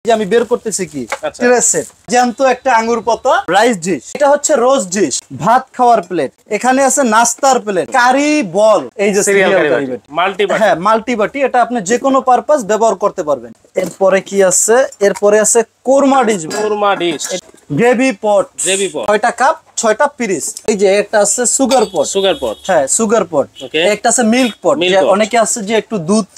যে আমি বের করতেছি কি সেট জ্যান্ত একটা আঙ্গুর পাতা রাইস ডিশ, এটা হচ্ছে রোজ ডিশ, ভাত খাওয়ার প্লেট, এখানে আছে নাস্তার প্লেট, কারি বল, এই যে সিরিয়াল কারি মাল্টিবাটি, হ্যাঁ মাল্টিবাটি, এটা আপনি যে কোনো পারপাস ব্যবহার করতে পারবেন। এরপরে কি আছে, এরপরে আছে কোরমা ডিশ, গ্রেভি পট, 6টা কাপ 6টা পিরিস। এই যে একটা আছে সুগার পট, হ্যাঁ সুগার পট, একটা আছে মিল্ক পট, অনেকে আছে যে একটু দুধ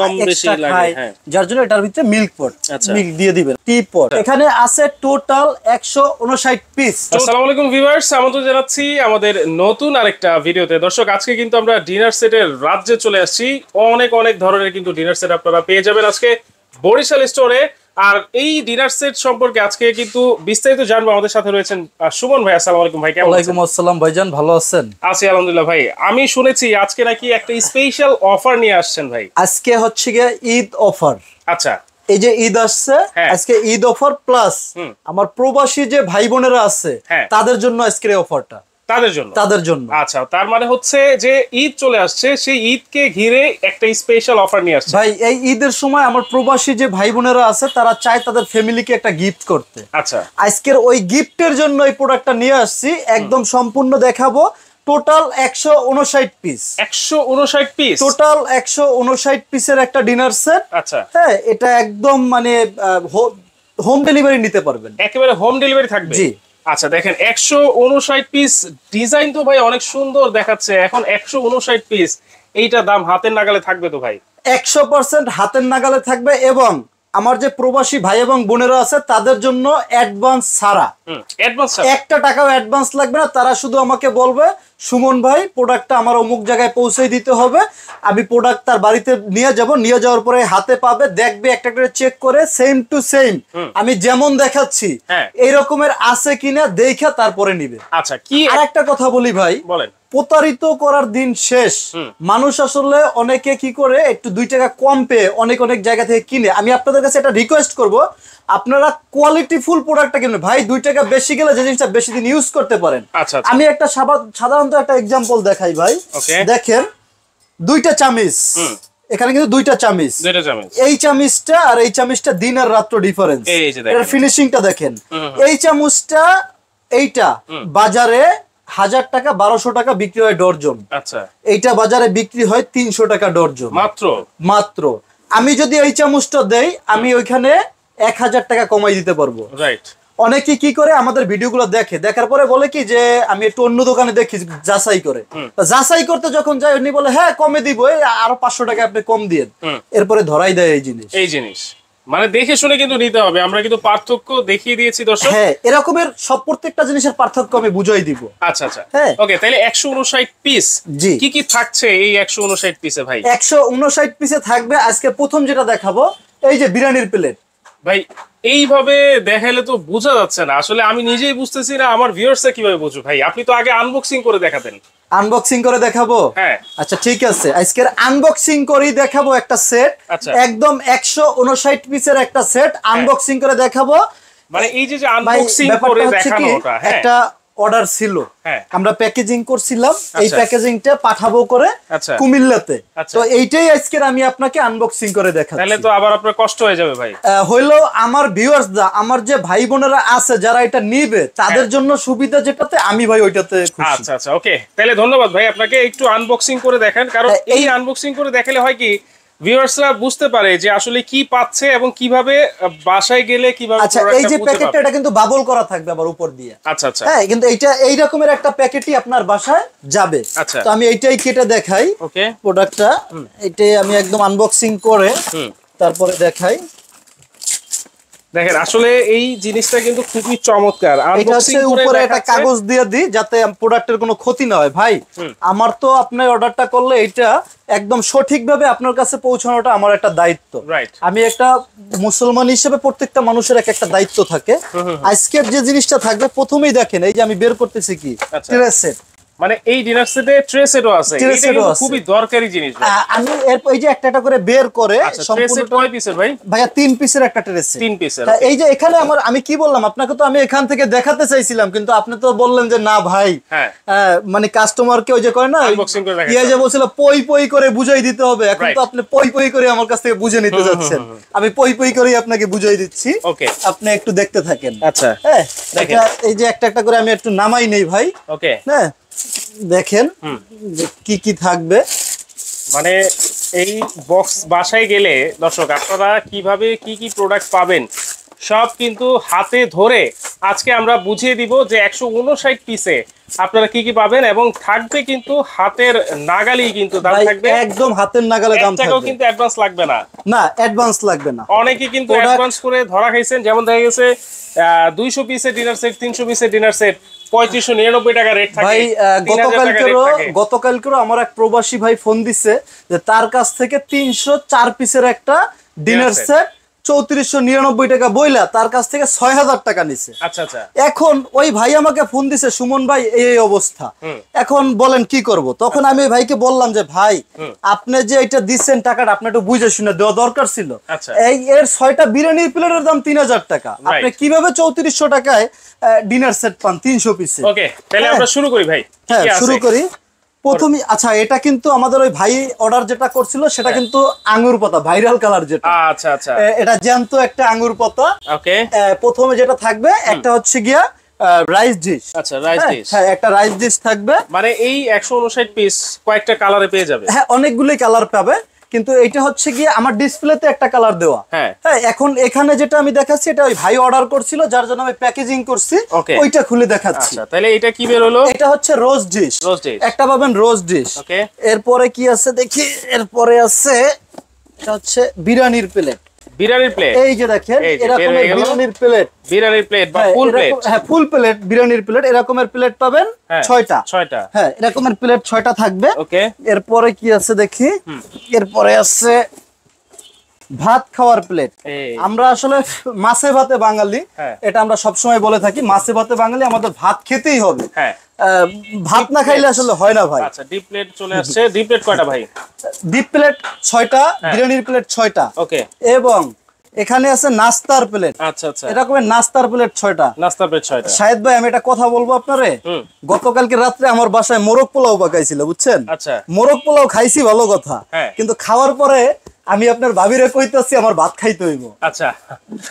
কম বেশি লাগে, যার জন্য এটার ভিতরে মিল্ক পট, মিল্ক দিয়ে দিবেন। টি পট, এখানে আছে টোটাল 159 পিস। আসসালামু আলাইকুম ভিউয়ার্স, আমন্ত্রণ জানাচ্ছি আমাদের নতুন আরেকটা ভিডিওতে। দর্শক, আজকে কিন্তু আমরা ডিনার সেটের রাজ্যে চলে আসছি। অনেক ধরনের কিন্তু ডিনার সেট আপনারা পেয়ে যাবেন আজকে বরিশাল স্টোরে। আর এই ডিনার সেট সম্পর্কে আজকে কিন্তু বিস্তারিত জানবো। আমাদের সাথে রয়েছেন সুমন ভাই। আসসালামু আলাইকুম ভাই, কেমন আছেন? ওয়ালাইকুম আসসালাম ভাইজান, ভালো আছেন? আছি আলহামদুলিল্লাহ ভাই। আমি শুনেছি আজকে নাকি একটা স্পেশাল অফার নিয়ে আসছেন ভাই। আজকে হচ্ছে গিয়ে ঈদ অফার। আচ্ছা, এই যে ঈদ আসছে, আজকে ঈদ অফার প্লাস আমার প্রবাসী যে ভাই বোনেরা আছে তাদের জন্য আজকের এই অফারটা, তাদের জন্য। আচ্ছা, তার মানে হচ্ছে যে ঈদ চলে আসছে, সেই ঈদকে ঘিরে একটা স্পেশাল অফার নিয়ে আসছে ভাই। এই ঈদের সময় আমার প্রবাসী যে ভাই বোনেরা আছে তারা চায় তাদের ফ্যামিলিকে একটা গিফট করতে। আচ্ছা, আজকের ওই গিফটের জন্য এই প্রোডাক্টটা নিয়ে আসছি, একদম সম্পূর্ণ দেখাবো। টোটাল 159 পিস, 159 পিস, টোটাল 159 পিসের একটা ডিনার সেট। আচ্ছা, হ্যাঁ, এটা একদম মানে হোম ডেলিভারি নিতে পারবেন, একেবারে হোম ডেলিভারি থাকবে। জি। আচ্ছা, দেখেন 159 পিস, ডিজাইন তো ভাই অনেক সুন্দর দেখাচ্ছে। এখন 159 পিস, এইটা দাম হাতের নাগালে থাকবে তো ভাই? 100% হাতের নাগালে থাকবে। এবং আমার যে প্রবাসী ভাই এবং বোনেরা আছে তাদের জন্য অ্যাডভান্স ছাড়া, 1 টাকাও অ্যাডভান্স লাগবে না। তারা শুধু আমাকে বলবে সুমন ভাই প্রোডাক্টটা আমার অমুক জায়গায় পৌঁছে দিতে হবে, আমি প্রোডাক্ট তার বাড়িতে নিয়ে যাব, নিয়ে যাওয়ার পরে হাতে পাবে, দেখবে, একটা করে চেক করে সেম টু সেম আমি যেমন দেখাচ্ছি এই রকমের আছে কিনা দেখা তারপরে নিবে। আচ্ছা, কি আর একটা কথা বলি ভাই, বলেন। প্রতারিত করার দিন শেষ। মানুষ আসলে অনেকে কি করে, একটু 2 টাকা কম পেয়ে অনেক জায়গা থেকে কিনে। আমি আপনাদের কাছে একটা রিকোয়েস্ট করব, আপনারা কোয়ালিটি ফুল প্রোডাক্টটা কিনবেন ভাই। 2 টাকা বেশি গেলে যে জিনিসটা বেশি দিন ইউজ করতে পারেন। আমি একটা সাধারণত একটা এক্সাম্পল দেখাই ভাই। দেখেন 2টা চামিচ, এখানে কিন্তু 2টা চামিচ, এই চামিচটা আর এই চামিচটা দিন আর রাত্র ডিফারেন্স। এর ফিনিশিংটা দেখেন। এই চামচটা এইটা বাজারে 1000 টাকা 1200 টাকা বিক্রি হয় ডর্জন। আচ্ছা, এইটা বাজারে বিক্রি হয় 300 টাকা ডর্জন মাত্র। আমি যদি এই চামচটা দেই, আমি ওইখানে 1000 টাকা কমাই দিতে পারবো। রাইট। অনেকে কি করে, আমাদের ভিডিওগুলো দেখার পরে বলে কি যে আমি একটু অন্য দোকানে দেখি, যাচাই করে। যাচাই করতে যখন যাই উনি বলে হ্যাঁ কমে দিব, আরো 500 টাকা আপনি কম দিয়ে। এরপরে ধরাই দেয় এই জিনিস। মানে দেখে শুনে কিন্তু নিতে হবে। আমরা কিন্তু পার্থক্য দেখিয়ে দিয়েছি দর্শক। হ্যাঁ, এরকমের সব প্রত্যেকটা জিনিসের পার্থক্য আমি বুঝাই দিব। আচ্ছা, হ্যাঁ, ওকে। তাহলে 159 পিস, কি থাকছে এই 159 পিসে ভাই? 159 পিসে থাকবে আজকে প্রথম যেটা দেখাবো, এই যে বিরিয়ানির প্লেট। ভাই এইভাবে দেখাইলে তো বোঝা যাচ্ছে না, আসলে আমি নিজেই বুঝতেছি না, আমার ভিউয়ার্সরা কিভাবে বুঝবে ভাই? আপনি তো আগে আনবক্সিং করে দেখাতেন। আনবক্সিং করে দেখাবো? হ্যাঁ। আচ্ছা ঠিক আছে, আজকের আনবক্সিং করেই দেখাবো একটা সেট। একদম 159 পিসের একটা সেট আনবক্সিং করে দেখাবো। মানে এই যে আনবক্সিং করে দেখানোটা, একটা অর্ডার ছিল, আমরা প্যাকেজিং করছিলাম, এই প্যাকেজিংটা পাঠাবো করে কুমিল্লাতে। তো এইটাই আজকে আমি আপনাকে আনবক্সিং করে দেখাচ্ছি। তাহলে তো আবার আপনার কষ্ট হয়ে যাবে ভাই। হইলো আমার ভিউয়ার্সরা, আমার যে ভাই বোনেরা আছে যারা এটা নিবে তাদের জন্য সুবিধা যেটাতে, আমি ভাই ওইটাতে খুশি। আচ্ছা, ওকে। তাহলে ধন্যবাদ ভাই, আপনাকে একটু আনবক্সিং করে দেখান। কারণ এই আনবক্সিং করে দেখালে হয় কি, ভিউয়ার্সরা বুঝতে পারে যে আসলে কি পাচ্ছে এবং কিভাবে বাসায় গেলে কিভাবে। আচ্ছা, এই যে প্যাকেটটা, এটা কিন্তু বাবল করা থাকবে আবার উপর দিয়ে। আচ্ছা, হ্যাঁ, কিন্তু এইটা এই রকমের একটা প্যাকেটই আপনার বাসায় যাবে। তো আমি এইটাই কেটে দেখাই প্রোডাক্টটা। এইটাই আমি একদম আনবক্সিং করে তারপরে দেখাই। দেখেন আসলে এই জিনিসটা কিন্তু খুবই চমৎকার। আনবক্সিং উপরে একটা কাগজ দিয়ে দিই যাতে প্রোডাক্টের কোনো ক্ষতি না হয়। ভাই আমার তো আপনি অর্ডারটা করলে এটা একদম সঠিকভাবে আপনার কাছে পৌঁছানোটা আমার একটা দায়িত্ব। আমি একটা মুসলমান হিসেবে প্রত্যেকটা মানুষের একটা দায়িত্ব থাকে। আজকের যে জিনিসটা থাকবে, প্রথমেই দেখেন এই যে আমি বের করতেছি কি ট্রে সেট। মানে এই ডিনার সেটে ট্রে সেটও আছে, এটা কিন্তু খুবই দরকারি জিনিস ভাই। আমি এই যে একটা করে বের করে সম্পূর্ণ কয় পিসের ভাই? ভাইয়া 3 পিসের একটা ট্রে সেট। 3 পিসের। এই যে এখানে আমি কি বললাম আপনাকে, তো আমি এখান থেকে দেখাতে চাইছিলাম, কিন্তু আপনি তো বললেন যে না ভাই, মানে কাস্টমারকে ওই যে করে না আনবক্সিং করে দেখাই, ইয়া যে বলছিল পই পই করে বুঝাই দিতে হবে, এখন তো আপনি পই পই করে আমার কাছ থেকে বুঝে নিতে যাচ্ছেন, আমি পই পই করেই আপনাকে বুঝাই দিচ্ছি। ওকে, আপনি একটু দেখতে থাকেন। আচ্ছা, হ্যাঁ, এই যে একটা করে আমি একটু নামাই নেই ভাই। ওকে, হ্যাঁ, দেখেন যে কি কি থাকবে। মানে এই বক্স বাসায় গেলে দর্শক আপনারা কিভাবে কি কি প্রোডাক্ট পাবেন সব কিন্তু হাতে ধরে আজকে আমরা বুঝিয়ে দিব যে 159 পিসে আপনারা কি কি পাবেন, এবং থাকবে কিন্তু হাতের নাগালেই কিন্তু দাম থাকবে, একদম হাতের নাগালে দাম থাকবে, কিন্তু অ্যাডভান্স লাগবে না। না, অ্যাডভান্স লাগবে না। অনেকে কিন্তু অ্যাডভান্স করে ধরা খাইছেন, যেমন দেখা গেছে 200 পিসের ডিনার সেট, 300 পিসের ডিনার সেট 3599 টাকা রেট থাকে। ভাই গতকালকেও আমার এক প্রবাসী ভাই ফোন দিছে যে তার কাছ থেকে 304 পিসের একটা ডিনার সেট 3499 টাকা বইলা তার কাছ থেকে 6000 টাকা নিছে। আচ্ছা আচ্ছা, এখন ওই ভাই আমাকে ফোন দিছে, সুমন ভাই এই অবস্থা, এখন বলেন কি করব। তখন আমি ভাইকে বললাম যে ভাই আপনি যে এটা দিচ্ছেন টাকাটা আপনি একটু বুঝে শুনে দেওয়া দরকার ছিল। এই এর 6টা বিরিয়ানির প্লেটের দাম 3000 টাকা, আপনি কিভাবে 3400 টাকায় ডিনার সেট পান 300 পিসে? ওকে, তাহলে আমরা শুরু করি ভাই। হ্যাঁ, শুরু করি। প্রথমে আচ্ছা, এটা কিন্তু আমাদের ওই ভাই অর্ডার যেটা করছিল সেটা কিন্তু আঙ্গুর পাতা ভাইরাল কালার যেটা। আচ্ছা আচ্ছা, এটা জ্যান্ত একটা আঙ্গুর পাতা। ওকে, প্রথমে যেটা থাকবে একটা হচ্ছে গিয়া রাইস ডিশ। আচ্ছা, রাইস ডিশ। হ্যাঁ, একটা রাইস ডিশ থাকবে। মানে এই 159 পিস কয়েকটা কালারে পেয়ে যাবে। হ্যাঁ, অনেকগুলোই কালার পাবে, কিন্তু এটা হচ্ছে গিয়ে আমার ডিসপ্লেতে একটা কালার দেওয়া। হ্যাঁ, এখন এখানে যেটা আমি দেখাচ্ছি এটা ওই ভাই অর্ডার করছিল, যার জন্য আমি প্যাকেজিং করছি, ওইটা খুলে দেখাচ্ছি। আচ্ছা, তাহলে এটা কি বের হলো? এটা হচ্ছে রোজ ডিশ। একটা পাবেন রোজ ডিশ। ওকে, এরপরে কি আছে দেখি, এরপরে আছে এটা হচ্ছে বিরিয়ানির প্লেট। বিরিয়ানির প্লেট, এই যে দেখেন এরকম বিরিয়ানির প্লেট, বিরিয়ানির প্লেট বা ফুল প্লেট। হ্যাঁ, ফুল প্লেট বিরিয়ানির প্লেট, এরকমের প্লেট পাবেন 6টা। হ্যাঁ, এরকমের প্লেট 6টা থাকবে। ওকে, এরপরে কি আছে দেখি, এরপরে আছে ভাত খাওয়ার প্লেট। আমরা আসলে মাছে ভাতে বাঙালি, এটা আমরা সবসময় বলে থাকি, মাছে ভাতে বাঙালি, আমাদের ভাত খেতেই হবে। হ্যাঁ, ভাত না খাইলে আসলে হয় না ভাই। আচ্ছা, ডিপ প্লেট চলে আসছে। ডিপ প্লেট কয়টা ভাই? ডিপ প্লেট 6টা, বিরিয়ানির প্লেট 6টা। ওকে, এবং এখানে আছে নাস্তার প্লেট। আচ্ছা আচ্ছা, এরকমের নাস্তার প্লেট 6টা। নাস্তার প্লেট 6টা। শাহেদ ভাই, আমি একটা কথা বলবো আপনারে, গতকালকে রাত্রে আমার বাসায় মোরগ পোলাও পাকাইছিল, বুঝছেন? আচ্ছা, মোরগ পোলাও খাইছি, ভালো কথা, কিন্তু খাওয়ার পরে আমি আপনার ভাবিরে কইতাছি আমার ভাত খাইতে হইব। আচ্ছা,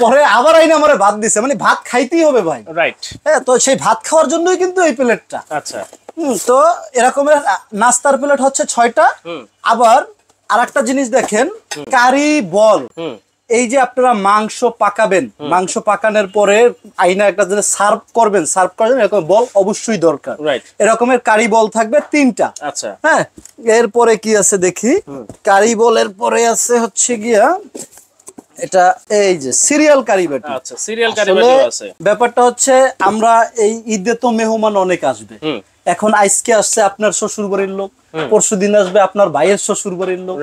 পরে আবার আইনা আমারে ভাত দিছে, মানে ভাত খাইতেই হবে ভাই। রাইট। হ্যাঁ, তো সেই ভাত খাওয়ার জন্যই কিন্তু এই প্লেটটা। আচ্ছা, তো এরকমের নাস্তার প্লেট হচ্ছে 6টা। আবার আরেকটা জিনিস দেখেন, কারি বল। এই যে আপনারা মাংস পাকাবেন, মাংস পাকানোর পরে আইনা একটা জিনিস সার্ভ করবেন, এরকম বল অবশ্যই দরকার। এরকমের কারি বল থাকবে 3টা। আচ্ছা, হ্যাঁ, এরপরে কি আছে দেখি, কারি বলের পরে আছে হচ্ছে গিয়া এটা এই যে সিরিয়াল কারি বাটি। আচ্ছা, সিরিয়াল কারি বাটিও আছে। ব্যাপারটা হচ্ছে আমরা এই ঈদে তো মেহমান অনেক আসবে। এখন আজকে আসছে আপনার শ্বশুর বাড়ির লোক, পরশুদিন আসবে আপনার ভাইয়ের শ্বশুর বাড়ির লোক,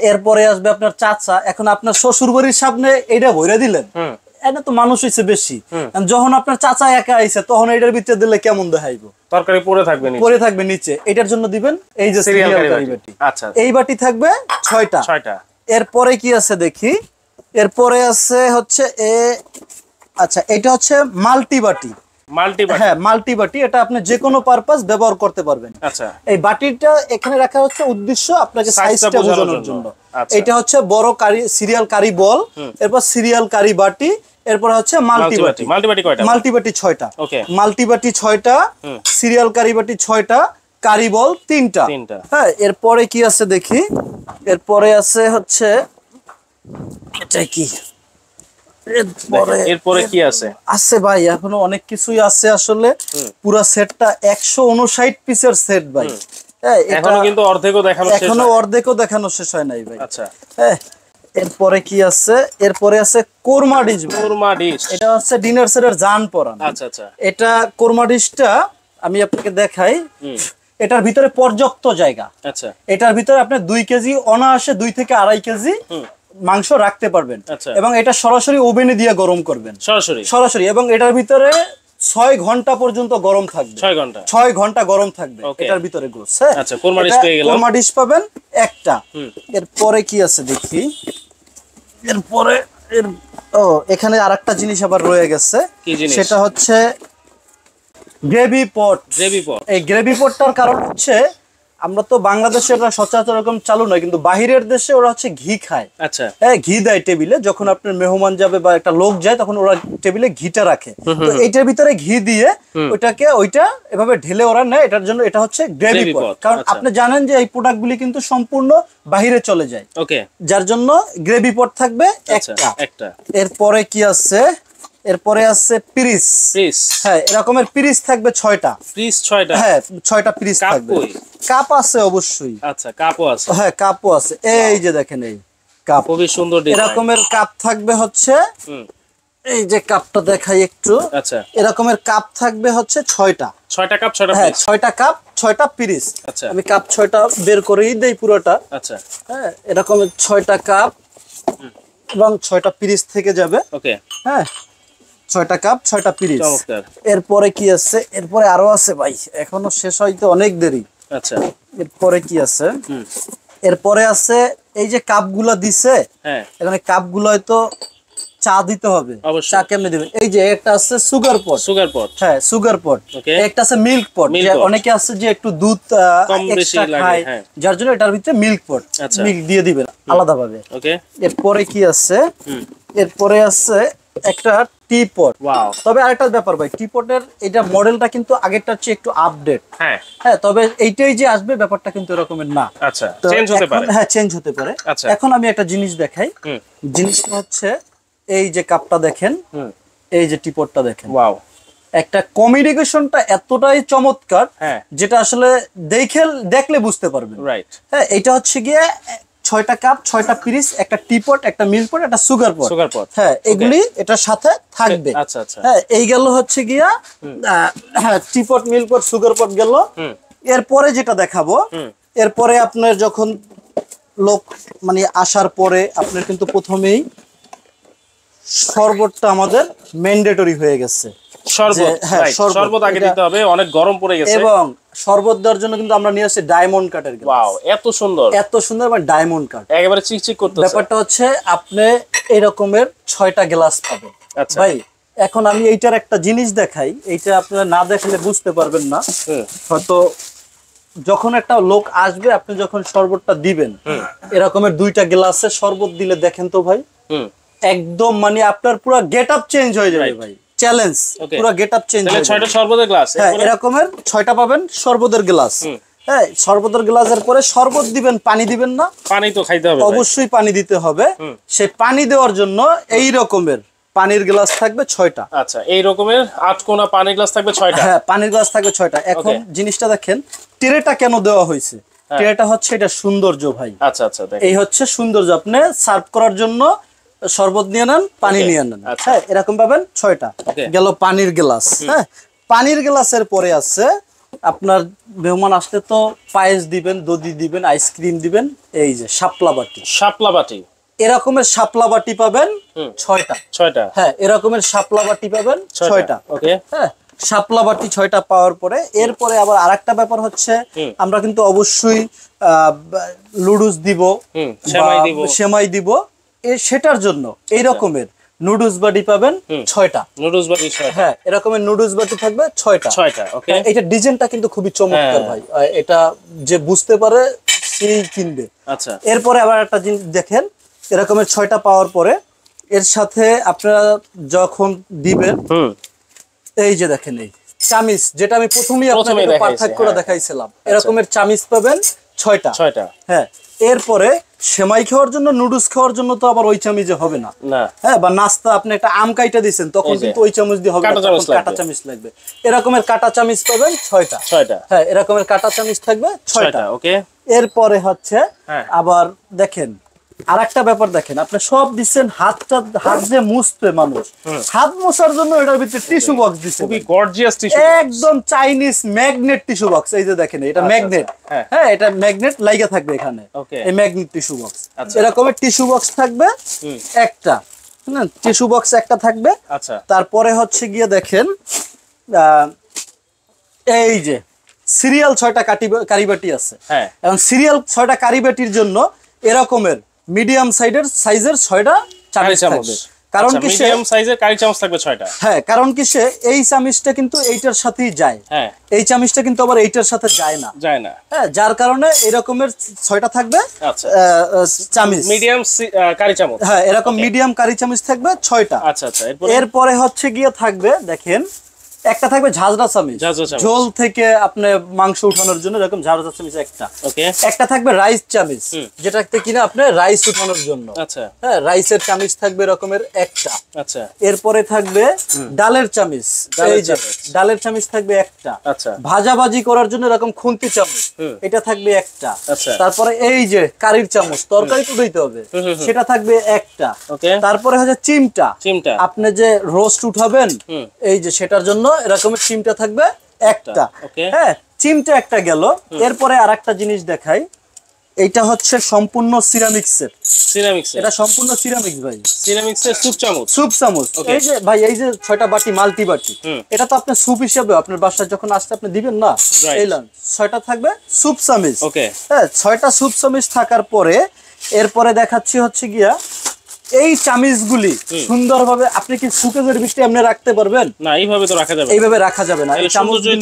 এরপরে আসবে আপনার চাচা। এখন আপনার শ্বশুর বাড়ির সামনে এইটা ভরে দিলেন, এটা তো মানুষ হইছে বেশি। যখন আপনার চাচা একা আইছে তখন এটার ভিতরে দিলে কেমন দেখাইবো? তরকারি পড়ে থাকবে নিচে, এটার জন্য দিবেন এই যে সিরিয়াল কারি বাটি। আচ্ছা, এই বাটি থাকবে 6টা। এরপরে কি আছে দেখি, এরপরে আছে হচ্ছে আচ্ছা, এটা হচ্ছে মাল্টি বাটি। হ্যাঁ, মাল্টি বাটি, এটা আপনি যে কোনো পারপাস ব্যবহার করতে পারবেন। আচ্ছা, এই বাটিটা এখানে রাখা হচ্ছে উদ্দেশ্য আপনাকে সাইজটা বোঝানোর জন্য। এটা হচ্ছে বড় কারি সিরিয়াল কারি বল, এরপর সিরিয়াল কারি বাটি, এরপর হচ্ছে মাল্টি বাটি। মাল্টি বাটি 6টা। মাল্টি বাটি 6টা, সিরিয়াল কারি বাটি 6টা, কারি বল 3টা। হ্যাঁ, এরপরে কি আছে দেখি, এরপরে আছে হচ্ছে এটা কি, এরপরে কি আছে? আছে ভাই, এখনো অনেক কিছুই আছে আসলে। পুরো সেটটা 159 পিসের সেট ভাই। এখনো কিন্তু অর্ধেকও দেখানো শেষ হয় নাই ভাই। আচ্ছা, হ্যাঁ, এরপরে কি আছে, এরপরে আছে কোরমা ডিশ। এটা হচ্ছে ডিনার সেটের জান পরান। আচ্ছা আচ্ছা, এটা কোরমা ডিশটা আমি আপনাকে দেখাই। এটার ভিতরে পর্যাপ্ত জায়গা। আচ্ছা, এটার ভিতরে আপনি 2 কেজি অনায়াসে 2 থেকে 2.5 কেজি মাংস রাখতে পারবেন। এবং এটা সরাসরি ওভেনে দিয়ে গরম করবেন, সরাসরি। এবং এটার ভিতরে 6 ঘন্টা পর্যন্ত গরম থাকবে। 6 ঘন্টা গরম থাকবে এটার ভিতরে গোস। হ্যাঁ, আচ্ছা, কোরমা ডিশ পেয়ে গেলাম। কোরমা ডিশ পাবেন একটা। এরপরে কি আছে দেখি, এরপরে এখানে আরেকটা জিনিস আবার রয়ে গেছে, সেটা হচ্ছে গ্রেভি পট। এই গ্রেভি পটটার কারণ হচ্ছে আমরা তো বাংলাদেশে ওরা সচরাচর এরকম চালু নয়, কিন্তু বাহিরের দেশে ওরা হচ্ছে ঘি খায়। আচ্ছা, হ্যাঁ, ঘি দেয় টেবিলে, যখন আপনার মেহমান যাবে বা একটা লোক যায় তখন ওরা টেবিলে ঘিটা রাখে। তো এইটার ভিতরে ঘি দিয়ে ওইটা এভাবে ঢেলে ওরা নেয়। এটার জন্য এটা হচ্ছে গ্রেভি পট। কারণ আপনি জানেন যে এই প্রোডাক্টগুলি কিন্তু সম্পূর্ণ বাহিরে চলে যায়, যার জন্য গ্রেভি পট থাকবে একটা। এরপরে কি আছে, এরপরে আছে পিরিস। হ্যাঁ, এরকমের পিরিস থাকবে 6টা। হ্যাঁ, 6টা পিরিস থাকবে। কাপ আছে অবশ্যই। আচ্ছা, কাপও আছে। হ্যাঁ, কাপও আছে। এই যে দেখেন, এই কাপ খুবই সুন্দর ডিজাইন। এরকমের কাপ থাকবে হচ্ছে, এই যে কাপটা দেখাই একটু। আচ্ছা, এরকমের কাপ থাকবে হচ্ছে 6টা কাপ, 6টা হ্যাঁ, 6টা কাপ, 6টা পিরিস। আচ্ছা, আমি কাপ 6টা বের করেই দেই পুরোটা। আচ্ছা, হ্যাঁ, এরকমের 6টা কাপ এবং 6টা পিরিস থেকে যাবে। ওকে, হ্যাঁ, 6টা কাপ, 6টা পিরিস। এরপরে কি আছে, এরপরে আরো আছে ভাই, এখনো শেষ হইতে অনেক দেরি। আচ্ছা, এরপরে কি আছে, এরপরে আছে এই যে কাপগুলা দিছে, এখানে কাপগুলো হয়তো চা দিতে হবে। চা কেমনে দিবেন, এই যে একটা আছে সুগার পট। হ্যাঁ, সুগার পট। একটা আছে মিল্ক পট, অনেকে আছে যে একটু দুধ এক্সট্রা খায়, যার জন্য এটার ভিতরে মিল্ক পট, মিল্ক দিয়ে দিবেন আলাদা ভাবে। এরপরে কি আছে, এরপরে আছে একটা টি পট। তবে আরেকটা ব্যাপার ভাই, টি পটের এটা মডেলটা কিন্তু আগেরটার চেয়ে একটু আপডেট। হ্যাঁ, তবে এইটাই যে আসবে ব্যাপারটা কিন্তু এরকমের না। আচ্ছা, চেঞ্জ হতে পারে। হ্যাঁ, চেঞ্জ হতে পারে। এখন আমি একটা জিনিস দেখাই। জিনিসটা হচ্ছে এই যে কাপটা দেখেন, এই যে টি পটটা দেখেন। ওয়াও, একটা কমিউনিকেশনটা এতটাই চমৎকার, যেটা আসলে দেখলে বুঝতে পারবেন। রাইট। হ্যাঁ, এটা হচ্ছে গিয়ে 6টা কাপ, 6টা পিরিস, একটা টি পট, একটা মিল্ক পট, একটা সুগার পট। হ্যাঁ, এগুলি এটার সাথে থাকবে। আচ্ছা, আচ্ছা। হ্যাঁ, এই গেল হচ্ছে গিয়া টি পট, মিল্ক পট, সুগার পট গেল। এরপরে যেটা দেখাবো, এরপরে আপনার যখন লোক মানে আসার পরে আপনার কিন্তু প্রথমেই শরবতটা আমাদের ম্যান্ডেটরি হয়ে গেছে। শরবত আগে দিতে হবে, অনেক গরম পড়ে গেছে। এবং শরবত দেওয়ার জন্য কিন্তু আমরা নিয়ে আসছি ডায়মন্ড কাটের গ্লাস। ওয়াও, এত সুন্দর, এত সুন্দর, মানে ডায়মন্ড কাট একেবারে চিকচিক করতেছে। ব্যাপারটা হচ্ছে আপনি এই রকমের 6টা গ্লাস পাবেন। আচ্ছা ভাই, এখন আমি এইটার একটা জিনিস দেখাই, এইটা আপনারা না দেখলে বুঝতে পারবেন না। হয়তো যখন একটা লোক আসবে, আপনি যখন শরবতটা দিবেন, এরকমের 2টা গ্লাসে শরবত দিলে দেখেন তো ভাই, একদম মানে আপনার পুরো গেট আপ চেঞ্জ হয়ে যাবে ভাই। চ্যালেঞ্জ, পুরো গেট আপ চেঞ্জ হয়ে যাবে। 6টা শরবতের গ্লাস। হ্যাঁ, এরকমের 6টা পাবেন শরবতের গ্লাস। হ্যাঁ, শরবতের গ্লাসের পরে শরবত দিবেন, পানি দিবেন না? পানি তো খাইতে হবে, অবশ্যই পানি দিতে হবে। সেই পানি দেওয়ার জন্য এই রকমের পানির গ্লাস থাকবে 6টা। আচ্ছা, এই রকমের 8 কোনা পানির গ্লাস থাকবে 6টা। হ্যাঁ, পানির গ্লাস থাকবে 6টা। এখন জিনিসটা দেখেন, ট্রেটা কেন দেওয়া হয়েছে? ট্রেটা হচ্ছে এটা সৌন্দর্য ভাই। আচ্ছা, আচ্ছা, এই হচ্ছে সৌন্দর্য। আপনি সার্ভ করার জন্য শরবত নিয়ে নেন, পানি নিয়ে নেন। হ্যাঁ, এরকম পাবেন 6টা। গেল পানির গ্লাস। হ্যাঁ, পানির গ্লাসের পরে আছে আপনার মেহমান আসলে তো পায়েস দিবেন, দধি দিবেন, আইসক্রিম দিবেন। এই যে শাপলা বাটি, এরকমের শাপলা বাটি পাবেন 6টা। হ্যাঁ, এরকমের শাপলা বাটি পাবেন 6টা। হ্যাঁ, শাপলা বাটি 6টা পাওয়ার পরে এরপরে আবার আরেকটা ব্যাপার হচ্ছে, আমরা কিন্তু অবশ্যই লুডুস দিব, সেমাই দিব। সেটার জন্য এই রকমের নুডলস বাটি পাবেন 6টা। হ্যাঁ, এরকমের নুডলস বাটি থাকবে 6টা। এটা ডিজাইনটা কিন্তু খুবই চমৎকার ভাই, এটা যে বুঝতে পারে সেই কিনবে। আচ্ছা, এরপরে আবার একটা জিনিস দেখেন, এরকমের 6টা পাওয়ার পরে এর সাথে আপনারা যখন দিবেন, এই যে দেখেন এই চামিচ, যেটা আমি প্রথমেই আপনাদের পার্থক্য করে দেখাইছিলাম, এরকমের চামিচ পাবেন 6টা। হ্যাঁ, এরপরে সেমাই খাওয়ার জন্য, নুডলস খাওয়ার জন্য তো আবার ওই চামিচে হবে না। হ্যাঁ, বা নাস্তা আপনি একটা আম কাইটা দিচ্ছেন, তখন কিন্তু ওই চামচ দিয়ে হবে না, কাঁটা চামিচ লাগবে। এরকমের কাঁটা চামিচ পাবেন 6টা। হ্যাঁ, এরকমের কাঁটা চামিচ থাকবে 6টা। এরপরে হচ্ছে আবার দেখেন আরেকটা ব্যাপার, দেখেন আপনি সব দিচ্ছেন, হাত যে মুছবে মানুষ, হাত মোছার জন্য এটার ভিতরে টিস্যু বক্স দিচ্ছেন, খুবই গর্জিয়াস টিস্যু, একদম চাইনিজ ম্যাগনেট টিস্যু বক্স। এই যে দেখেন, এটা ম্যাগনেট। হ্যাঁ, এটা ম্যাগনেট লাগা থাকবে এখানে, এই ম্যাগনেট টিস্যু বক্স। এরকমের টিস্যু বক্স থাকবে একটা, টিস্যু বক্স একটা থাকবে। আচ্ছা, তারপরে হচ্ছে গিয়ে দেখেন এই যে সিরিয়াল 6টা কারিবাটি আছে। হ্যাঁ, এবং সিরিয়াল 6টা কারিবাটির জন্য এরকমের মিডিয়াম সাইজের 6টা চামচ থাকবে। কারণ কি মিডিয়াম সাইজের কারি চামচ থাকবে 6টা। হ্যাঁ, কারণ কি এই চামচটা কিন্তু এইটার সাথেই যায়। হ্যাঁ, এই চামচটা কিন্তু আবার এইটার সাথে যায় না। হ্যাঁ, যার কারণে এরকমের 6টা থাকবে। আচ্ছা, চামচ মিডিয়াম কারি চামচ। হ্যাঁ, এরকম মিডিয়াম কারি চামচ থাকবে 6টা। আচ্ছা আচ্ছা, এরপরে হচ্ছে গিয়ে থাকবে, দেখেন একটা থাকবে ঝাঁঝরা চামচ, ঝোল থেকে আপনি মাংস উঠানোর জন্য এরকম ঝাঁঝরা চামচ একটা। ওকে। একটা থাকবে রাইস চামচ, যেটাতে কিনা আপনি রাইস উঠানোর জন্য। আচ্ছা। হ্যাঁ, রাইসের চামচ থাকবে এরকমের একটা। আচ্ছা। এরপরে থাকবে ডালের চামচ, এই যে ডালের চামচ থাকবে একটা। আচ্ছা। ভাজাভাজি করার জন্য এরকম খুন্তি চামচ, এটা থাকবে একটা। আচ্ছা। তারপরে এই যে কারির চামচ, তরকারি তো দিতে হবে, সেটা থাকবে একটা। তারপরে হচ্ছে চিমটা, আপনি যে রোস্ট উঠাবেন এই যে সেটার জন্য এরকমের চিমটা থাকবে একটা। হ্যাঁ, চিমটা একটা গেল। এরপরে আরেকটা জিনিস দেখাই, এইটা হচ্ছে সম্পূর্ণ সিরামিক্সের। এটা সম্পূর্ণ সিরামিক্স ভাই, সিরামিক্সের স্যুপ চামচ। এই যে ভাই, এই যে 6টা বাটি মাল্টি বাটি, এটা তো আপনি স্যুপ হিসেবে আপনার বাসায় যখন আসতে আপনি দিবেন না, এই 6টা থাকবে স্যুপ চামচ। হ্যাঁ, 6টা স্যুপ চামচ থাকার পরে এরপরে দেখাচ্ছি হচ্ছে গিয়া এই চামিচগুলি সুন্দরভাবে আপনি কি সুকেজের ভিতরে আপনি রাখতে পারবেন? না, এইভাবে তো রাখা যাবে না। এইভাবে রাখা যাবে না। এই চামচগুলি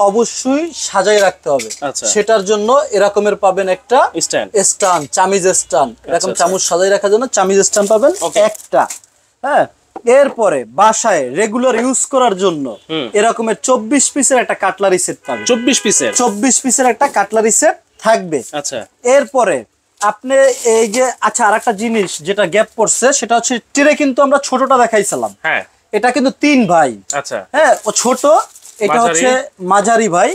অবশ্যই সাজায় রাখতে হবে। সেটার জন্য এরকমের পাবেন একটা স্ট্যান্ড, চামিচ স্ট্যান্ড। এরকম চামচ সাজায় রাখার জন্য চামিচ স্ট্যান্ড পাবেন একটা। হ্যাঁ, এরপরে বাসায় রেগুলার ইউজ করার জন্য এরকমের 24 পিসের একটা কাটলারি সেট পাবেন। 24 পিসের একটা কাটলারি সেট থাকবে। আচ্ছা। এরপরে আপনি এই যে, আচ্ছা, আরেকটা জিনিস যেটা গ্যাপ পড়ছে সেটা হচ্ছে ট্রে, কিন্তু আমরা ছোটটা দেখাইছিলাম। হ্যাঁ, এটা কিন্তু 3 ভাই। আচ্ছা। হ্যাঁ, ও ছোট, এটা হচ্ছে মাঝারি ভাই,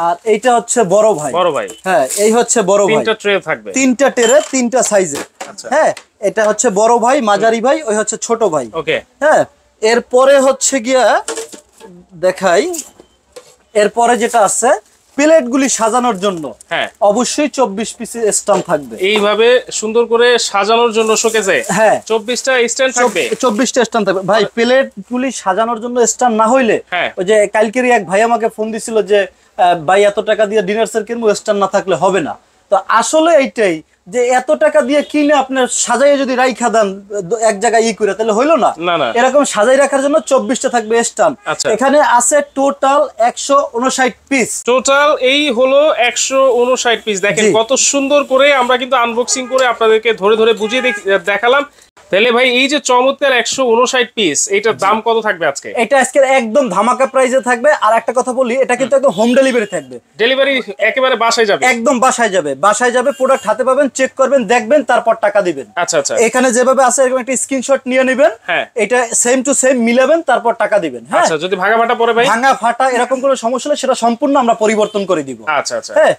আর এইটা হচ্ছে বড় ভাই। হ্যাঁ, এই হচ্ছে বড় ভাই। 3টা ট্রে থাকবে, 3টা ট্রে, 3টা সাইজের। হ্যাঁ, এটা হচ্ছে বড় ভাই, মাঝারি ভাই, ওই হচ্ছে ছোট ভাই। ওকে। হ্যাঁ, এরপরে হচ্ছে গিয়া দেখাই, এরপরে যেটা আছে প্লেটগুলি সাজানোর জন্য অবশ্যই 24 পিসের স্ট্যান্ড থাকবে। এইভাবে সুন্দর করে সাজানোর জন্য শোকেসে 24টা স্ট্যান্ড থাকবে। 24টা স্ট্যান্ড থাকবে ভাই। প্লেটগুলি সাজানোর জন্য স্ট্যান্ড না হইলে, ওই যে কালকেরই এক ভাই আমাকে ফোন দিছিল যে ভাই এত টাকা দিয়ে ডিনার সেট কিনবো, স্ট্যান্ড না থাকলে হবে না। তো আসলে এইটাই যে এত টাকা দিয়ে কিনে আপনার সাজাইয়ে যদি রাইখা দেন এক জায়গায় করে, তাহলে হইলো না। এরকম সাজাই রাখার জন্য 24টা থাকবে স্ট্যান্ড। এখানে আছে টোটাল 159 পিস। টোটাল এই হলো 159 পিস। দেখেন কত সুন্দর করে আমরা কিন্তু আনবক্সিং করে আপনাদেরকে ধরে ধরে বুঝিয়ে দেখালাম। তাহলে ভাই, এই যে চমৎকার 159 পিস, এটার দাম কত থাকবে আজকে? এটা আজকে একদম ধামাকা প্রাইসে থাকবে। আর একটা কথা বলি, এটা কিন্তু একদম হোম ডেলিভারি থাকবে। ডেলিভারি একেবারে বাসায় যাবে? একদম বাসায় যাবে। বাসায় যাবে, প্রোডাক্ট হাতে পাবেন, চেক করবেন, দেখবেন, তারপর টাকা দিবেন। আচ্ছা আচ্ছা। এখানে যেভাবে আছে এরকম একটা স্ক্রিনশট নিয়ে নেবেন, এটা সেম টু সেম মিলাবেন, তারপর টাকা দিবেন। হ্যাঁ, আচ্ছা। যদি ভাঙা ফাটা পড়ে ভাই, ভাঙা ফাটা এরকম কোনো সমস্যা হলে সেটা সম্পূর্ণ আমরা পরিবর্তন করে দিব। আচ্ছা আচ্ছা। হ্যাঁ,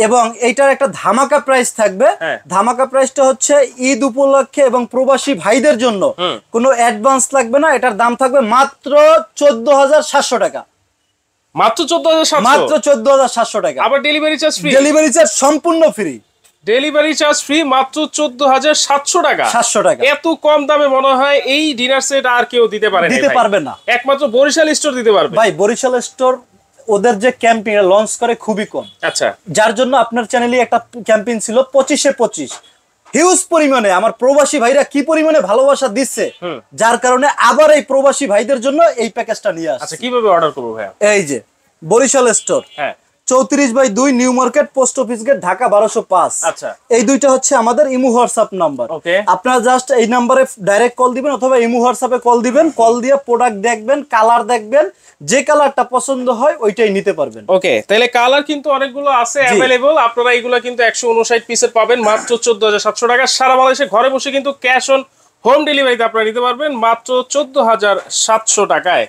এবং এইটার একটা ধামাকা প্রাইস থাকবে। ধামাকা প্রাইসটা হচ্ছে ঈদ উপলক্ষে এবং প্রবাসী ভাইদের জন্য কোনো অ্যাডভান্স লাগবে না। এটার দাম থাকবে মাত্র 14,700 টাকা। মাত্র 14,700? মাত্র 14,700 টাকা। আবার delivery charge free? Delivery charge সম্পূর্ণ ফ্রি। ডেলিভারি চার্জ ফ্রি, মাত্র 14,700 টাকা। 700 টাকা। এত কম দামে মনে হয় এই ডিনার সেট আর কেউ দিতে পারবে না। একমাত্র বরিশাল স্টোর দিতে পারবে। ভাই, বরিশাল স্টোর ওদের যে ক্যাম্পেইন লঞ্চ করে খুবই কম। আচ্ছা। যার জন্য আপনার চ্যানেলে একটা ক্যাম্পেইন ছিল 25/25, হিউজ পরিমাণে আমার প্রবাসী ভাইরা কি পরিমাণে ভালোবাসা দিচ্ছে, যার কারণে আবার এই প্রবাসী ভাইদের জন্য এই প্যাকেজটা নিয়ে আসছে। আচ্ছা, কিভাবে অর্ডার করব ভাই? এই যে Barishal store, 34/2 new market, post office gate, Dhaka 1205। আচ্ছা। এই দুইটা হচ্ছে আমাদের ইমো হোয়াটসঅ্যাপ নাম্বার। আপনারা জাস্ট এই নাম্বারে ডাইরেক্ট কল দিবেন অথবা ইমো হোয়াটসঅ্যাপে কল দিবেন। কল দিয়ে প্রোডাক্ট দেখবেন, কালার দেখবেন, যে কালারটা পছন্দ হয় ওইটাই নিতে পারবেন। ওকে, তাহলে কালার কিন্তু অনেকগুলো আছে अवेलेबल। আপনারা এইগুলো কিন্তু 159 পিসের পাবেন মাত্র 14,700 টাকা। সারা বাংলাদেশে ঘরে বসে কিন্তু ক্যাশ অন হোম ডেলিভারিতে আপনারা নিতে পারবেন মাত্র 14,700 টাকায়।